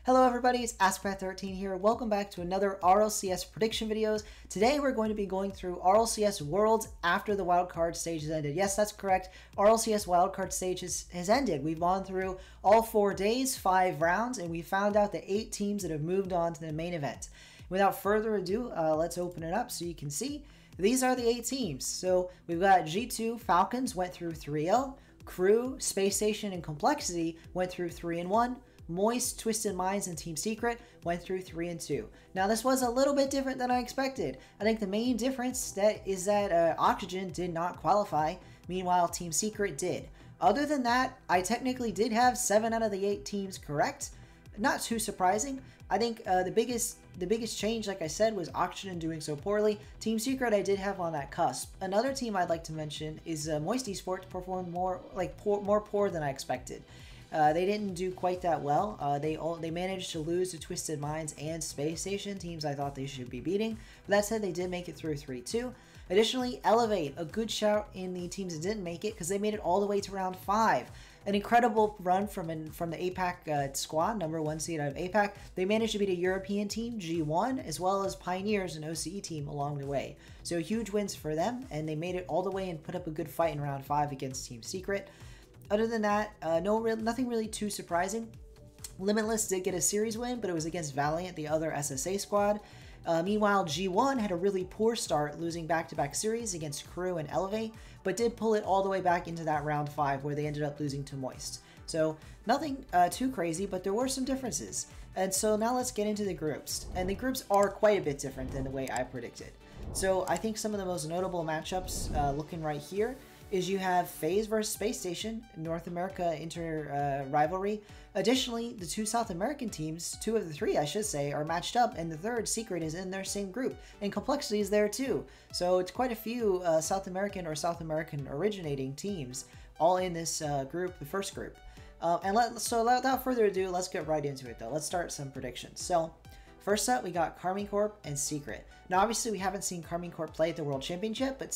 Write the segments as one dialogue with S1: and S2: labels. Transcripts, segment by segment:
S1: Hello everybody, it's AskPath13 here. Welcome back to another RLCS prediction videos. Today we're going to be going through RLCS Worlds after the wildcard stage has ended. Yes, that's correct. RLCS wildcard stage has ended. We've gone through all 4 days, 5 rounds, and we found out the 8 teams that have moved on to the main event. Without further ado, let's open it up so you can see. These are the 8 teams. So we've got G2 Falcons went through 3-0. Crew, Space Station, and Complexity went through 3-1. Moist, Twisted Minds, and Team Secret went through 3-2. Now this was a little bit different than I expected. I think the main difference is that Oxygen did not qualify, meanwhile Team Secret did. Other than that, I technically did have 7 out of the 8 teams correct. Not too surprising. I think the biggest change, like I said, was Oxygen doing so poorly. Team Secret I did have on that cusp. Another team I'd like to mention is Moist Esports performed more poor than I expected. They didn't do quite that well. They managed to lose to Twisted Minds and Space Station, teams I thought they should be beating. But that said, they did make it through 3-2. Additionally, Elevate, a good shout in the teams that didn't make it because they made it all the way to round 5. An incredible run from the APAC squad, number 1 seed out of APAC. They managed to beat a European team, G1, as well as Pioneers, an OCE team along the way. So huge wins for them, and they made it all the way and put up a good fight in round 5 against Team Secret. Other than that, nothing really too surprising. Limitless did get a series win, but it was against Valiant, the other SSA squad. Meanwhile, G1 had a really poor start, losing back-to-back series against Crew and Elevate, but did pull it all the way back into that round 5 where they ended up losing to Moist. So nothing too crazy, but there were some differences. And so now let's get into the groups. And the groups are quite a bit different than the way I predicted. So I think some of the most notable matchups looking right here is you have FaZe versus Space Station, North America rivalry. Additionally, the 2 South American teams, 2 of the 3 I should say, are matched up, and the 3rd, Secret, is in their same group, and Complexity is there too. So it's quite a few South American originating teams all in this group, the first group. So without further ado, let's get right into it though. Let's start some predictions. So first up, we got Karmine Corp and Secret. Now, obviously, we haven't seen Karmine Corp play at the World Championship, but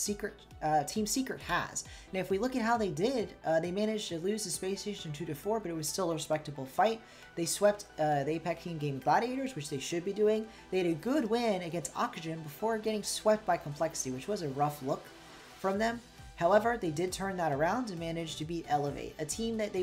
S1: Team Secret has. Now, if we look at how they did, they managed to lose the Space Station 2-4, but it was still a respectable fight. They swept the APAC Team Game Gladiators, which they should be doing. They had a good win against Oxygen before getting swept by Complexity, which was a rough look from them. However, they did turn that around and managed to beat Elevate, a team that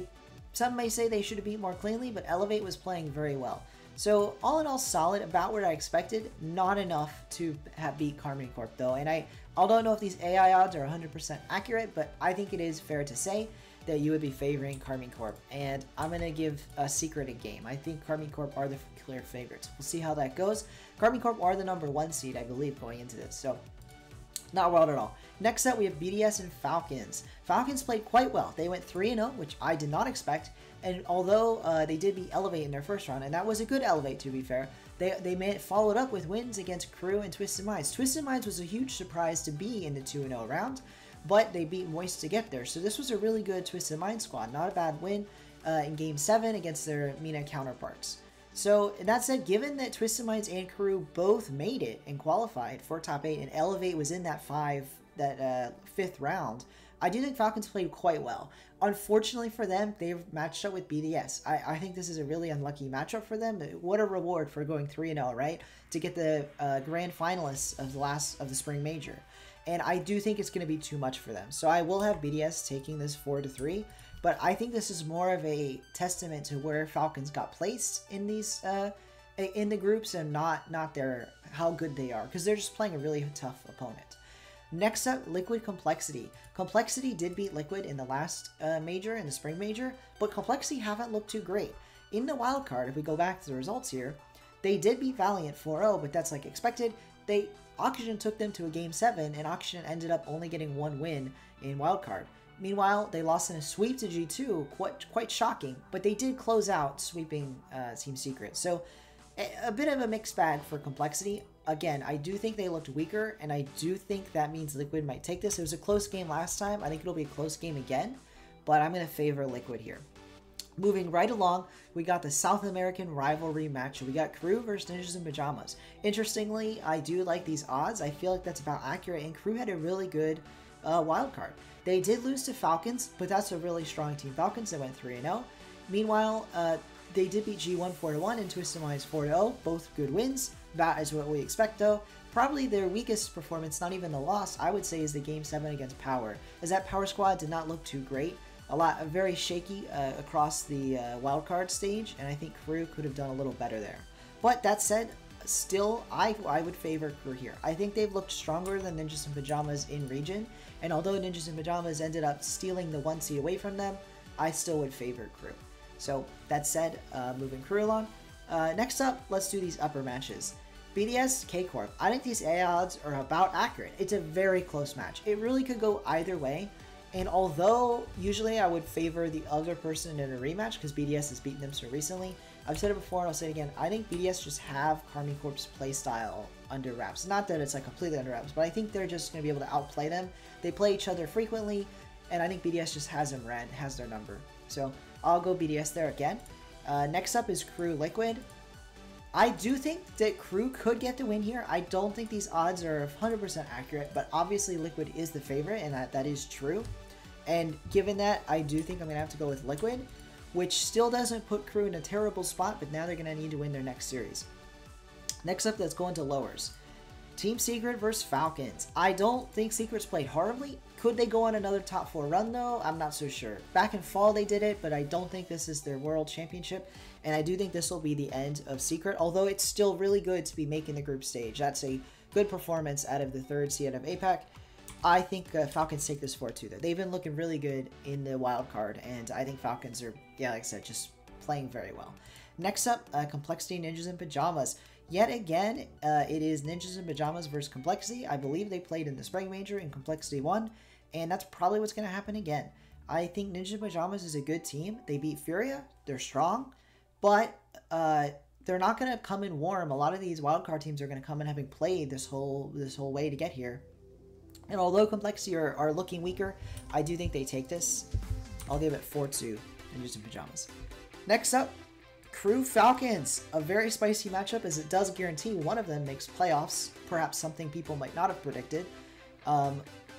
S1: some may say they should have beat more cleanly, but Elevate was playing very well. So all in all, solid, about what I expected. Not enough to beat Karmine Corp though, and I don't know if these AI odds are 100% accurate, but I think it is fair to say that you would be favoring Karmine Corp, and I'm going to give Secret a game. I think Karmine Corp are the clear favorites. We'll see how that goes. Karmine Corp are the number 1 seed, I believe, going into this, so not wild at all. Next up, we have BDS and Falcons. Falcons played quite well. They went 3-0, which I did not expect. And although they did beat Elevate in their first round, and that was a good Elevate to be fair, they followed up with wins against Crew and Twisted Minds. Twisted Minds was a huge surprise to be in the 2-0 round, but they beat Moist to get there. So this was a really good Twisted Minds squad. Not a bad win in Game 7 against their MENA counterparts. So that said, given that Twisted Minds and Crew both made it and qualified for top 8, and Elevate was in that 5th round, I do think Falcons played quite well. Unfortunately for them, they've matched up with BDS. I think this is a really unlucky matchup for them. What a reward for going 3-0, right? To get the grand finalists of the spring major. And I do think it's going to be too much for them. So I will have BDS taking this 4-3. But I think this is more of a testament to where Falcons got placed in these in the groups, and not how good they are, because they're just playing a really tough opponent. Next up, Liquid Complexity. Complexity did beat Liquid in the last major, in the spring major, but Complexity haven't looked too great. In the wildcard, if we go back to the results here, they did beat Valiant 4-0, but that's like expected. Oxygen took them to a Game 7, and Oxygen ended up only getting 1 win in wildcard. Meanwhile, they lost in a sweep to G2, quite shocking, but they did close out sweeping Team Secret. So a bit of a mixed bag for Complexity. Again, I do think they looked weaker, and I do think that means Liquid might take this. It was a close game last time. I think it'll be a close game again, but I'm going to favor Liquid here. Moving right along, we got the South American rivalry match. We got Crew versus Ninjas in Pajamas. Interestingly, I do like these odds. I feel like that's about accurate, and Crew had a really good wild card. They did lose to Falcons, but that's a really strong team. Falcons that went 3-0. Meanwhile, they did beat G1 4-1 and Twisted Minds 4-0, both good wins. That is what we expect though. Probably their weakest performance, not even the loss, I would say is the Game 7 against Power, as that Power squad did not look too great. Very shaky across the wildcard stage, and I think Crew could have done a little better there. But that said, still, I would favor Crew here. I think they've looked stronger than Ninjas in Pajamas in region, and although Ninjas in Pajamas ended up stealing the 1 seed away from them, I still would favor Crew. So that said, moving Crew along. Next up, let's do these upper matches. BDS, K-Corp. I think these AI odds are about accurate. It's a very close match. It really could go either way. And although usually I would favor the other person in a rematch because BDS has beaten them so recently, I've said it before and I'll say it again, I think BDS just have Karmine Corp's playstyle under wraps. Not that it's like completely under wraps, but I think they're just going to be able to outplay them. They play each other frequently, and I think BDS just has them red, has their number. So I'll go BDS there again. Next up is Crew Liquid. I do think that Crew could get the win here. I don't think these odds are 100% accurate, but obviously Liquid is the favorite, and that is true. And given that, I do think I'm going to have to go with Liquid, which still doesn't put Crew in a terrible spot, but now they're going to need to win their next series. Next up, let's go into lowers. Team Secret versus Falcons. I don't think Secret's played horribly. Could they go on another top 4 run though? I'm not so sure. Back in fall they did it, but I don't think this is their World Championship. And I do think this will be the end of Secret, although it's still really good to be making the group stage. That's a good performance out of the 3rd seed of APAC. I think Falcons take this 4-2 though. They've been looking really good in the wild card, and I think Falcons are, yeah, like I said, just playing very well. Next up, Complexity Ninjas in Pajamas. Yet again, it is Ninjas in Pajamas versus Complexity. I believe they played in the Spring Major and Complexity won, and that's probably what's going to happen again. I think Ninjas in Pajamas is a good team. They beat Furia. They're strong, but they're not going to come in warm. A lot of these wildcard teams are going to come in having played this whole way to get here. And although Complexity are looking weaker, I do think they take this. I'll give it 4-2 Ninjas in Pajamas. Next up, Crew Falcons, a very spicy matchup as it does guarantee one of them makes playoffs, perhaps something people might not have predicted.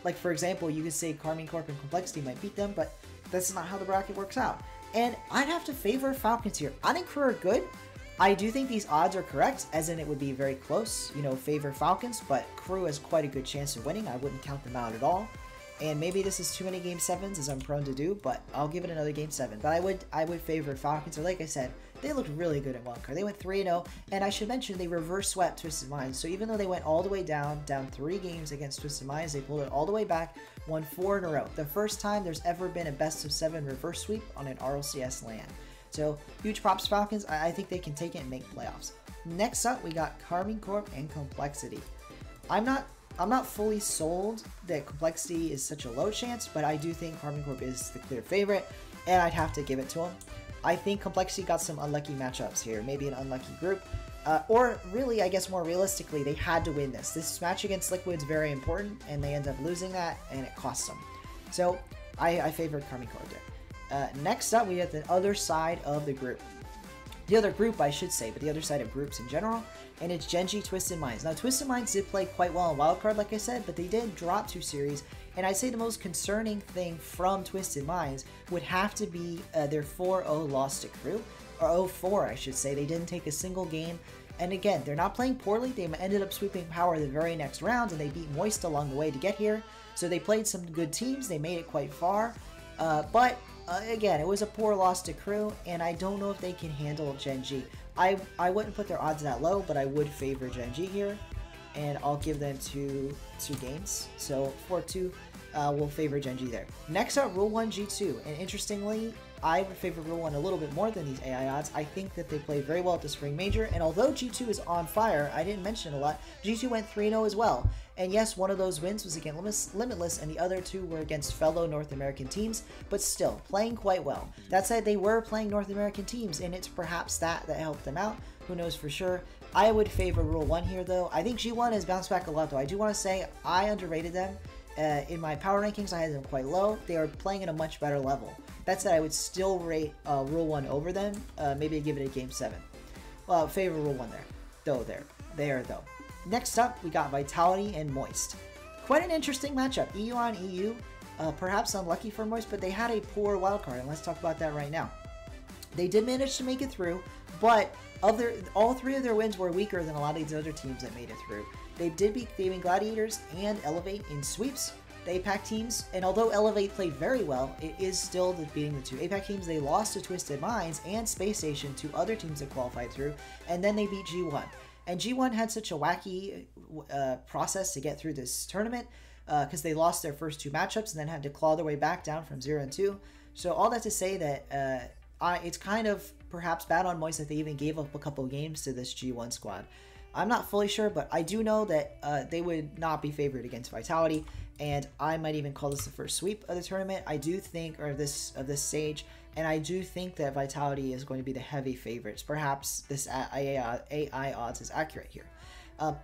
S1: Like for example, you could say Karmine Corp and Complexity might beat them, but that's not how the bracket works out. And I'd have to favor Falcons here. I think Crew are good. I do think these odds are correct, as in it would be very close, you know, favor Falcons, but Crew has quite a good chance of winning. I wouldn't count them out at all. And maybe this is too many Game 7s, as I'm prone to do, but I'll give it another Game 7. But I would favor Falcons, or like I said, they looked really good in wildcard. They went 3-0, and I should mention they reverse swept Twisted Minds. So even though they went all the way down 3 games against Twisted Minds, they pulled it all the way back, won 4 in a row. The first time there's ever been a best of 7 reverse sweep on an RLCS LAN. So huge props Falcons. I think they can take it and make playoffs. Next up, we got Karmine Corp and Complexity. I'm not fully sold that Complexity is such a low chance, but I do think Karmine Corp is the clear favorite, and I'd have to give it to them. I think Complexity got some unlucky matchups here, maybe an unlucky group, or really, I guess more realistically, they had to win this. This match against Liquid's very important, and they end up losing that, and it costs them. So I favored Karmine Corp there. Next up, we have the other side of the group. The other group, I should say, but the other side of groups in general, and it's Gen.G Twisted Minds. Now, Twisted Minds did play quite well in Wildcard, like I said, but they did drop 2 series, and I'd say the most concerning thing from Twisted Minds would have to be their 4-0 loss to Crew, or 0-4, I should say. They didn't take a single game, and again, they're not playing poorly. They ended up sweeping Power the very next round, and they beat Moist along the way to get here, so they played some good teams. They made it quite far, but again, it was a poor loss to Crew, and I don't know if they can handle Gen.G. I wouldn't put their odds that low, but I would favor Gen.G here, and I'll give them two games. So 4-2, we'll favor Gen.G there. Next up, Rule 1 G2, and interestingly, I would favor Rule 1 a little bit more than these AI odds. I think that they played very well at the Spring Major, and although G2 is on fire, I didn't mention it a lot, G2 went 3-0 as well. And yes, one of those wins was against Limitless, and the other 2 were against fellow North American teams, but still, playing quite well. That said, they were playing North American teams, and it's perhaps that helped them out. Who knows for sure. I would favor Rule 1 here, though. I think G1 has bounced back a lot, though. I do want to say I underrated them. In my power rankings, I had them quite low. They are playing at a much better level. That said, I would still rate Rule 1 over them. Maybe give it a Game 7. Well, favor Rule 1 there. Though. Next up, we got Vitality and Moist. Quite an interesting matchup. EU on EU. Perhaps unlucky for Moist, but they had a poor wildcard, and let's talk about that right now. They did manage to make it through, but all 3 of their wins were weaker than a lot of these other teams that made it through. They did beat Gaming Gladiators and Elevate in sweeps. The APAC teams, and although Elevate played very well, it is still beating the 2 APAC teams. They lost to Twisted Minds and Space Station, 2 other teams that qualified through, and then they beat G1. And G1 had such a wacky process to get through this tournament because they lost their first 2 matchups and then had to claw their way back down from 0-2. So all that to say that it's kind of perhaps bad on Moist that they even gave up a couple games to this G1 squad. I'm not fully sure, but I do know that they would not be favored against Vitality, and I might even call this the first sweep of the tournament. I do think, or of this stage, and I do think that Vitality is going to be the heavy favorites. Perhaps this AI odds is accurate here.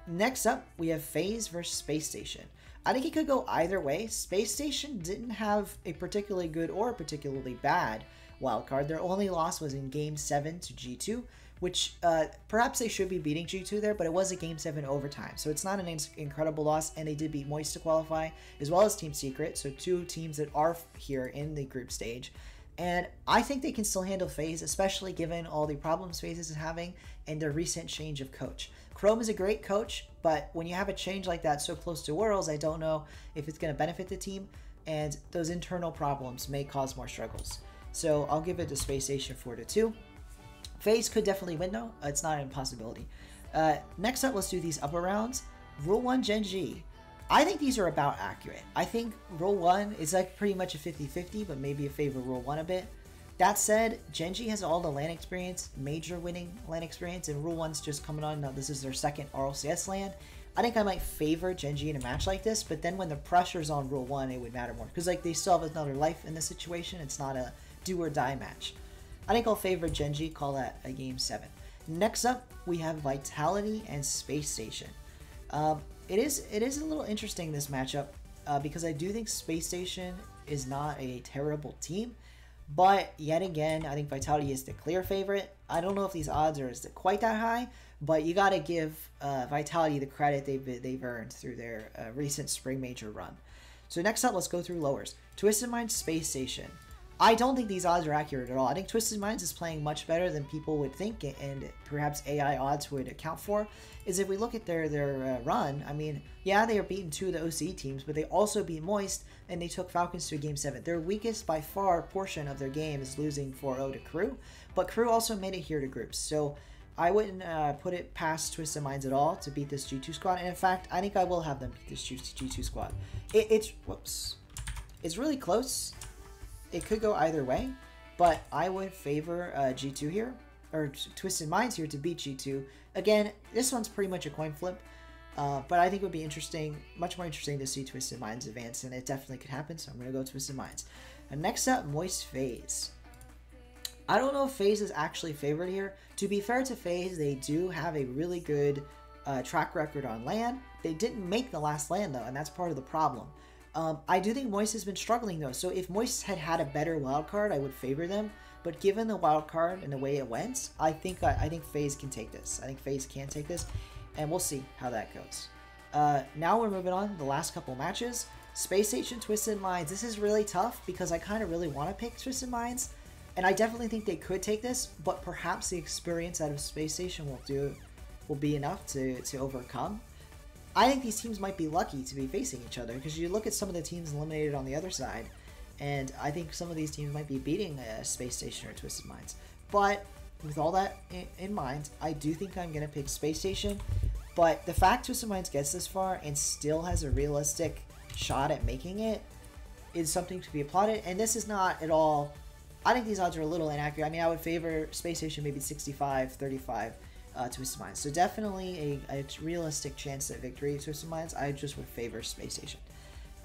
S1: Next up, we have FaZe versus Space Station. I think it could go either way. Space Station didn't have a particularly good or a particularly bad wildcard. Their only loss was in Game 7 to G2, which perhaps they should be beating G2 there, but it was a Game 7 overtime. So it's not an incredible loss, and they did beat Moist to qualify, as well as Team Secret, so 2 teams that are here in the group stage. And I think they can still handle FaZe, especially given all the problems FaZe is having and their recent change of coach. Chrome is a great coach, but when you have a change like that so close to Worlds, I don't know if it's going to benefit the team, and those internal problems may cause more struggles. So I'll give it to Space Station 4-2. FaZe could definitely win though. It's not an impossibility. Next up, let's do these upper rounds. Rule 1 Gen G. I think these are about accurate. I think Rule 1 is like pretty much a 50-50, but maybe a favor Rule 1 a bit. That said, Gen G has all the LAN experience, major winning LAN experience, and Rule 1's just coming on. Now this is their second RLCS LAN. I think I might favor Gen G in a match like this, but then when the pressure's on Rule 1, it would matter more. Because like they still have another life in this situation. It's not a do or die match. I think I'll favor Gen G, call that a Game 7. Next up, we have Vitality and Space Station. It is a little interesting, this matchup, because I do think Space Station is not a terrible team, but yet again, I think Vitality is the clear favorite. I don't know if these odds are quite that high, but you got to give Vitality the credit they've earned through their recent Spring Major run. So next up, let's go through lowers. Twisted Minds, Space Station. I don't think these odds are accurate at all. I think Twisted Minds is playing much better than people would think, and perhaps AI odds would account for. Is if we look at their run, I mean, yeah, they are beating 2 of the OCE teams, but they also beat Moist, and they took Falcons to a Game 7. Their weakest, by far, portion of their game is losing 4-0 to Crew, but Crew also made it here to groups. So I wouldn't put it past Twisted Minds at all to beat this G2 squad, and in fact, I think I will have them beat this G2 squad. It's really close. It could go either way, but I would favor G2 here, or Twisted Minds here to beat G2. Again, this one's pretty much a coin flip, but I think it would be interesting, much more interesting to see Twisted Minds advance, and it definitely could happen, so I'm going to go Twisted Minds. And next up, Moist FaZe. I don't know if FaZe is actually favored here. To be fair to FaZe, they do have a really good track record on LAN. They didn't make the last LAN, though, and that's part of the problem. I do think Moist has been struggling though, so if Moist had a better wildcard, I would favor them. But given the wildcard and the way it went, I think FaZe can take this. I think FaZe can take this, and we'll see how that goes. Now we're moving on to the last couple matches. Space Station, Twisted Minds. This is really tough because I kind of really want to pick Twisted Minds, and I definitely think they could take this, but perhaps the experience out of Space Station will be enough to overcome. I think these teams might be lucky to be facing each other because you look at some of the teams eliminated on the other side, and I think some of these teams might be beating Space Station or Twisted Minds. But with all that in mind, I do think I'm going to pick Space Station, but the fact Twisted Minds gets this far and still has a realistic shot at making it is something to be applauded, and this is not at all... I think these odds are a little inaccurate. I mean, I would favor Space Station maybe 65-35. Twisted Minds. So definitely a realistic chance at victory of Twisted Minds. I just would favor Space Station.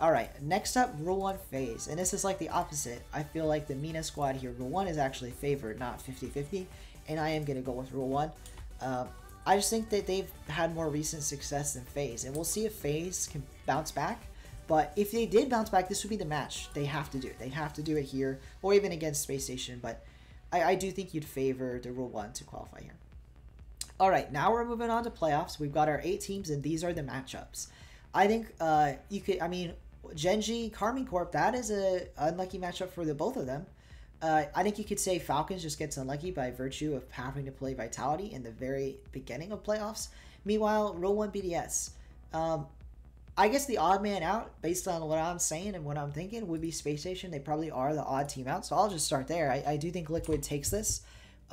S1: Alright, next up, Rule 1 FaZe. And this is like the opposite. I feel like the MENA squad here, Rule 1 is actually favored, not 50-50. And I am going to go with Rule 1. I just think that they've had more recent success than FaZe. And we'll see if FaZe can bounce back. But if they did bounce back, this would be the match they have to do. They have to do it here, or even against Space Station. But I do think you'd favor the Rule 1 to qualify here. Alright, now we're moving on to playoffs. We've got our 8 teams, and these are the matchups. I think Gen G, Carmine Corp, that is a unlucky matchup for the both of them. I think you could say Falcons just gets unlucky by virtue of having to play Vitality in the very beginning of playoffs. Meanwhile, Rule 1 BDS. I guess the odd man out, based on what I'm saying and what I'm thinking, would be Space Station. They probably are the odd team out, so I'll just start there. I do think Liquid takes this.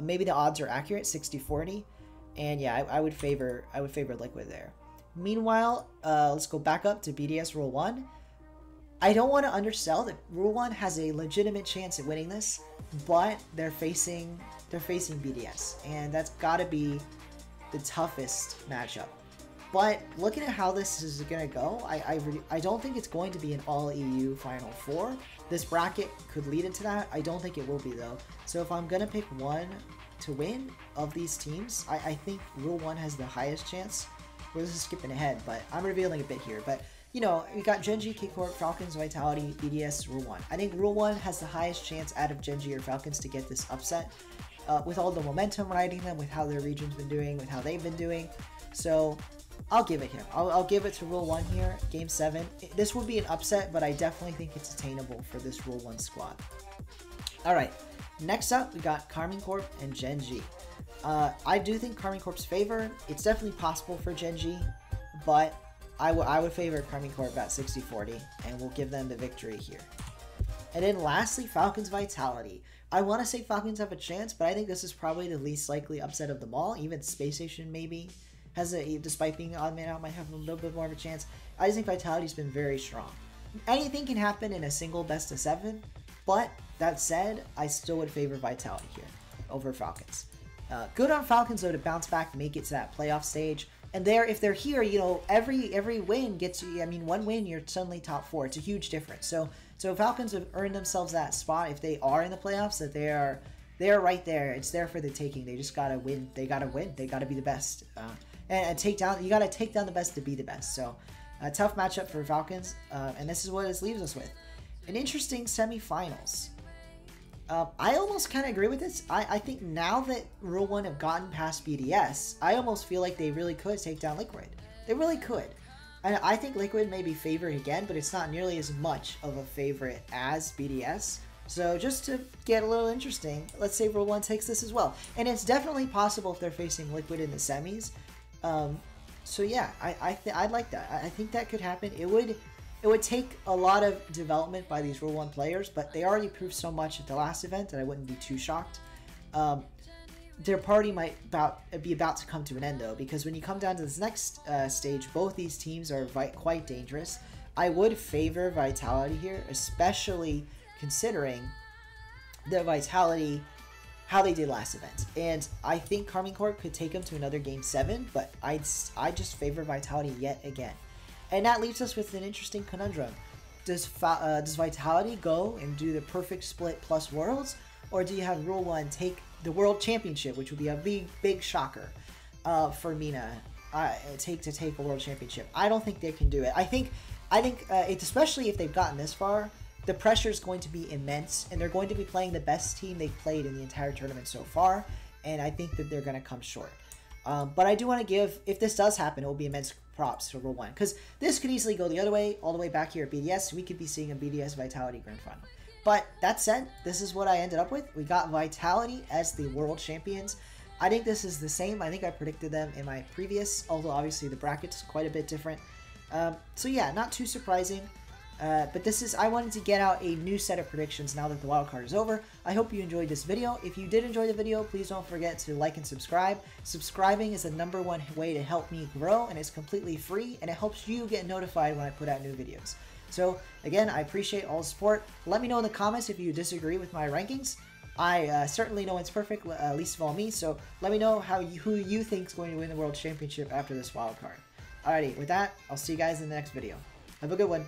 S1: Maybe the odds are accurate, 60-40. And yeah, I would favor Liquid there. Meanwhile, let's go back up to BDS Rule 1. I don't want to undersell that Rule 1 has a legitimate chance at winning this, but they're facing BDS, and that's got to be the toughest matchup. But looking at how this is going to go, I don't think it's going to be an all-EU Final Four. This bracket could lead into that. I don't think it will be, though. So if I'm going to pick one to win of these teams, I think Rule 1 has the highest chance. Well, this is skipping ahead, but I'm revealing a bit here. But, you know, we got Gen.G, K-Corp, Falcons, Vitality, BDS, Rule 1. I think Rule 1 has the highest chance out of Gen.G or Falcons to get this upset. With all the momentum riding them, with how their region's been doing, with how they've been doing. So I'll give it him. I'll give it to Rule 1 here, Game 7. This would be an upset, but I definitely think it's attainable for this Rule 1 squad. Alright, next up, we got Karmine Corp and Gen.G. I do think Karmine Corp's favor. It's definitely possible for Gen.G, but I would favor Karmine Corp about 60-40, and we'll give them the victory here. And then lastly, Falcons Vitality. I want to say Falcons have a chance, but I think this is probably the least likely upset of them all. Even Space Station maybe has despite being odd man out, might have a little bit more of a chance. I just think Vitality's been very strong. Anything can happen in a single best of 7, but that said, I still would favor Vitality here over Falcons. Good on Falcons though to bounce back, make it to that playoff stage. And if they're here, you know, every win gets you. I mean, one win, you're suddenly top 4. It's a huge difference. So Falcons have earned themselves that spot. If they are in the playoffs, that they're right there. It's there for the taking. They just gotta win. They gotta win. They gotta be the best. And take down. You gotta take down the best to be the best. So a tough matchup for Falcons. And this is what this leaves us with. An interesting semifinals. I almost kind of agree with this. I think now that Rule 1 have gotten past BDS, I almost feel like they really could take down Liquid. They really could. And I think Liquid may be favored again, but it's not nearly as much of a favorite as BDS. So just to get a little interesting, let's say Rule 1 takes this as well. And it's definitely possible if they're facing Liquid in the semis. So yeah, I'd like that. I think that could happen. It would take a lot of development by these Rule 1 players, but they already proved so much at the last event that I wouldn't be too shocked. Their party might be about to come to an end, though, because when you come down to this next stage, both these teams are quite dangerous. I would favor Vitality here, especially considering the Vitality, how they did last event. And I think Karmine Corp could take them to another Game 7, but I just favor Vitality yet again. And that leaves us with an interesting conundrum. Does Vitality go and do the perfect split plus Worlds? Or do you have Rule 1 take the World Championship, which would be a big shocker for MENA to take a World Championship? I don't think they can do it. I think especially if they've gotten this far, the pressure is going to be immense, and they're going to be playing the best team they've played in the entire tournament so far, and I think that they're going to come short. But I do want to give, if this does happen, it will be immense props to Rule 1, because this could easily go the other way, all the way back here at BDS. We could be seeing a BDS Vitality Grand Final. But that said, this is what I ended up with. We got Vitality as the World Champions. I think this is the same. I think I predicted them in my previous, although obviously the bracket's quite a bit different. So yeah, not too surprising. But I wanted to get out a new set of predictions now that the wildcard is over. I hope you enjoyed this video. If you did enjoy the video, please don't forget to like and subscribe. Subscribing is the #1 way to help me grow, and it's completely free, and it helps you get notified when I put out new videos. So again, I appreciate all the support. Let me know in the comments if you disagree with my rankings. I certainly know it's perfect, least of all me, so let me know who you think is going to win the World Championship after this wildcard. Alrighty, with that, I'll see you guys in the next video. Have a good one.